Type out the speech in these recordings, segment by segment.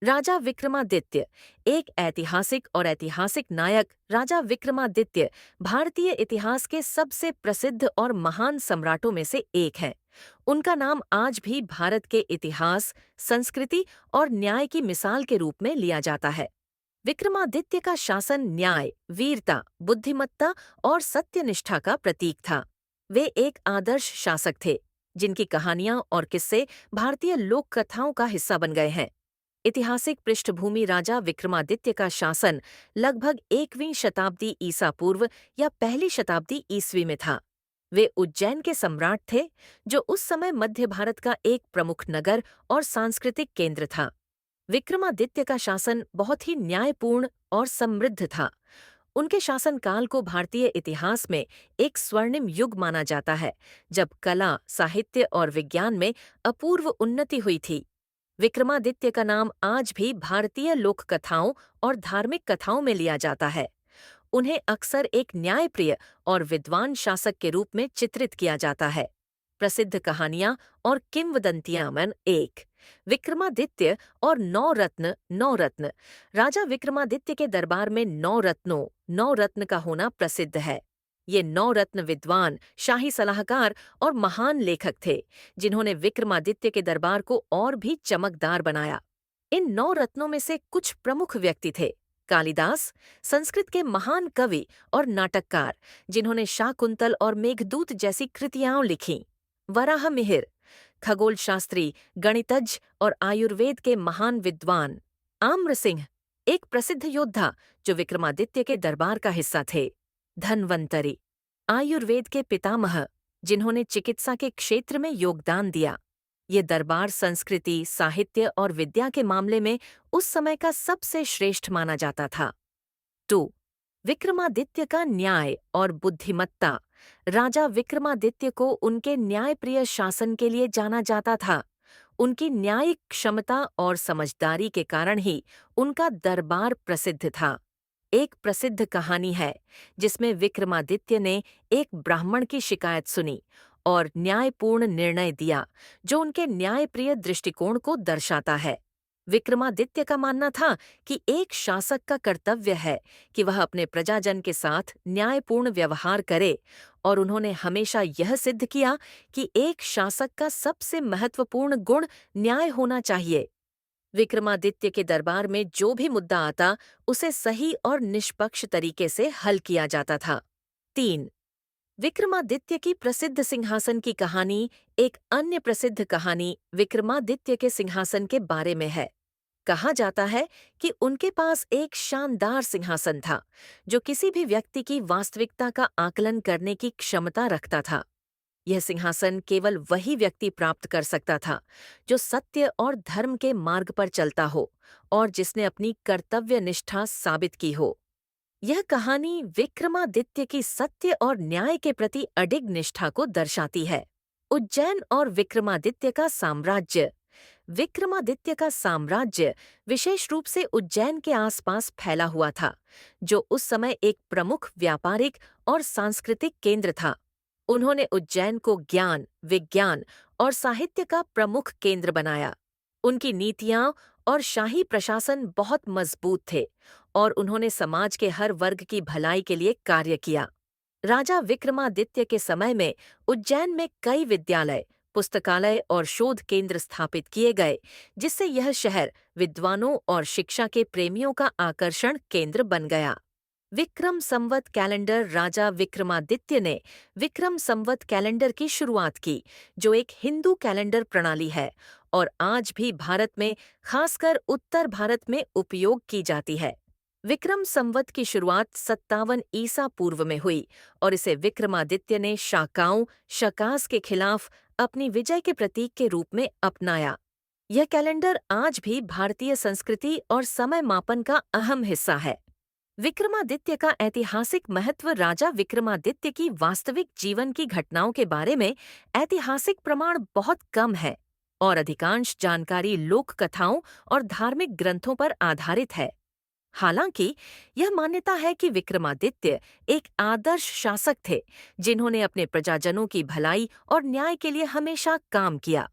राजा विक्रमादित्य एक ऐतिहासिक नायक राजा विक्रमादित्य भारतीय इतिहास के सबसे प्रसिद्ध और महान सम्राटों में से एक हैं। उनका नाम आज भी भारत के इतिहास, संस्कृति और न्याय की मिसाल के रूप में लिया जाता है। विक्रमादित्य का शासन न्याय, वीरता, बुद्धिमत्ता और सत्यनिष्ठा का प्रतीक था। वे एक आदर्श शासक थे, जिनकी कहानियां और किस्से भारतीय लोक कथाओं का हिस्सा बन गए हैं। ऐतिहासिक पृष्ठभूमि राजा विक्रमादित्य का शासन लगभग 1वीं शताब्दी ईसा पूर्व या पहली शताब्दी ईस्वी में था। वे उज्जैन के सम्राट थे, जो उस समय मध्य भारत का एक प्रमुख नगर और सांस्कृतिक केंद्र था। विक्रमादित्य का शासन बहुत ही न्यायपूर्ण और समृद्ध था। उनके शासनकाल को भारतीय इतिहास में एक स्वर्णिम युग माना जाता है, जब कला, साहित्य और विज्ञान में अपूर्व उन्नति हुई थी। विक्रमादित्य का नाम आज भी भारतीय लोक कथाओं और धार्मिक कथाओं में लिया जाता है। उन्हें अक्सर एक न्यायप्रिय और विद्वान शासक के रूप में चित्रित किया जाता है। प्रसिद्ध कहानियां और किंवदंतियां मन एक। विक्रमादित्य और नौ रत्न। राजा विक्रमादित्य के दरबार में 9 रत्न का होना प्रसिद्ध है। ये 9 रत्न विद्वान, शाही सलाहकार और महान लेखक थे, जिन्होंने विक्रमादित्य के दरबार को और भी चमकदार बनाया। इन 9 रत्नों में से कुछ प्रमुख व्यक्ति थे। कालिदास, संस्कृत के महान कवि और नाटककार, जिन्होंने शाकुंतल और मेघदूत जैसी कृतियां लिखीं। वराहमिहिर, खगोल शास्त्री, गणितज्ञ और आयुर्वेद के महान विद्वान। आम्र सिंह, एक प्रसिद्ध योद्धा जो विक्रमादित्य के दरबार का हिस्सा थे। धन्वंतरि, आयुर्वेद के पितामह, जिन्होंने चिकित्सा के क्षेत्र में योगदान दिया। ये दरबार संस्कृति, साहित्य और विद्या के मामले में उस समय का सबसे श्रेष्ठ माना जाता था। 2. विक्रमादित्य का न्याय और बुद्धिमत्ता। राजा विक्रमादित्य को उनके न्यायप्रिय शासन के लिए जाना जाता था। उनकी न्यायिक क्षमता और समझदारी के कारण ही उनका दरबार प्रसिद्ध था। एक प्रसिद्ध कहानी है, जिसमें विक्रमादित्य ने एक ब्राह्मण की शिकायत सुनी और न्यायपूर्ण निर्णय दिया, जो उनके न्यायप्रिय दृष्टिकोण को दर्शाता है। विक्रमादित्य का मानना था कि एक शासक का कर्तव्य है कि वह अपने प्रजाजन के साथ न्यायपूर्ण व्यवहार करे, और उन्होंने हमेशा यह सिद्ध किया कि एक शासक का सबसे महत्वपूर्ण गुण न्याय होना चाहिए। विक्रमादित्य के दरबार में जो भी मुद्दा आता, उसे सही और निष्पक्ष तरीके से हल किया जाता था। 3. विक्रमादित्य की प्रसिद्ध सिंहासन की कहानी। एक अन्य प्रसिद्ध कहानी विक्रमादित्य के सिंहासन के बारे में है। कहा जाता है कि उनके पास एक शानदार सिंहासन था, जो किसी भी व्यक्ति की वास्तविकता का आकलन करने की क्षमता रखता था। यह सिंहासन केवल वही व्यक्ति प्राप्त कर सकता था, जो सत्य और धर्म के मार्ग पर चलता हो और जिसने अपनी कर्तव्य निष्ठा साबित की हो। यह कहानी विक्रमादित्य की सत्य और न्याय के प्रति अडिग निष्ठा को दर्शाती है। उज्जैन और विक्रमादित्य का साम्राज्य। विक्रमादित्य का साम्राज्य विशेष रूप से उज्जैन के आसपास फैला हुआ था, जो उस समय एक प्रमुख व्यापारिक और सांस्कृतिक केंद्र था। उन्होंने उज्जैन को ज्ञान, विज्ञान और साहित्य का प्रमुख केंद्र बनाया। उनकी नीतियां और शाही प्रशासन बहुत मजबूत थे, और उन्होंने समाज के हर वर्ग की भलाई के लिए कार्य किया। राजा विक्रमादित्य के समय में उज्जैन में कई विद्यालय, पुस्तकालय और शोध केंद्र स्थापित किए गए, जिससे यह शहर विद्वानों और शिक्षा के प्रेमियों का आकर्षण केंद्र बन गया। विक्रम संवत कैलेंडर। राजा विक्रमादित्य ने विक्रम संवत कैलेंडर की शुरुआत की, जो एक हिंदू कैलेंडर प्रणाली है और आज भी भारत में, खासकर उत्तर भारत में उपयोग की जाती है। विक्रम संवत की शुरुआत 57 ईसा पूर्व में हुई और इसे विक्रमादित्य ने शाकाओं, शकास के खिलाफ अपनी विजय के प्रतीक के रूप में अपनाया। यह कैलेंडर आज भी भारतीय संस्कृति और समय मापन का अहम हिस्सा है। विक्रमादित्य का ऐतिहासिक महत्व। राजा विक्रमादित्य की वास्तविक जीवन की घटनाओं के बारे में ऐतिहासिक प्रमाण बहुत कम है, और अधिकांश जानकारी लोक कथाओं और धार्मिक ग्रंथों पर आधारित है। हालांकि यह मान्यता है कि विक्रमादित्य एक आदर्श शासक थे, जिन्होंने अपने प्रजाजनों की भलाई और न्याय के लिए हमेशा काम किया।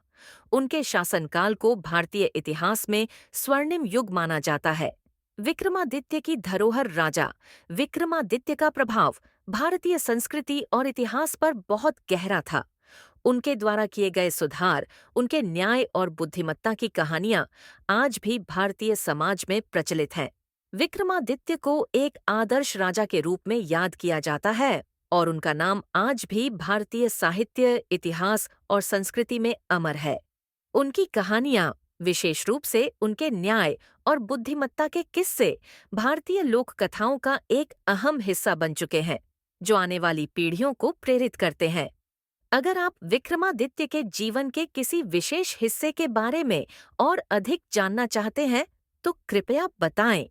उनके शासनकाल को भारतीय इतिहास में स्वर्णिम युग माना जाता है। विक्रमादित्य की धरोहर राजा विक्रमादित्य का प्रभाव भारतीय संस्कृति और इतिहास पर बहुत गहरा था। उनके द्वारा किए गए सुधार, उनके न्याय और बुद्धिमत्ता की कहानियां आज भी भारतीय समाज में प्रचलित हैं। विक्रमादित्य को एक आदर्श राजा के रूप में याद किया जाता है और उनका नाम आज भी भारतीय साहित्य, इतिहास और संस्कृति में अमर है। उनकी कहानियां, विशेष रूप से उनके न्याय और बुद्धिमत्ता के किस्से, भारतीय लोक कथाओं का एक अहम हिस्सा बन चुके हैं, जो आने वाली पीढ़ियों को प्रेरित करते हैं। अगर आप विक्रमादित्य के जीवन के किसी विशेष हिस्से के बारे में और अधिक जानना चाहते हैं, तो कृपया बताएं।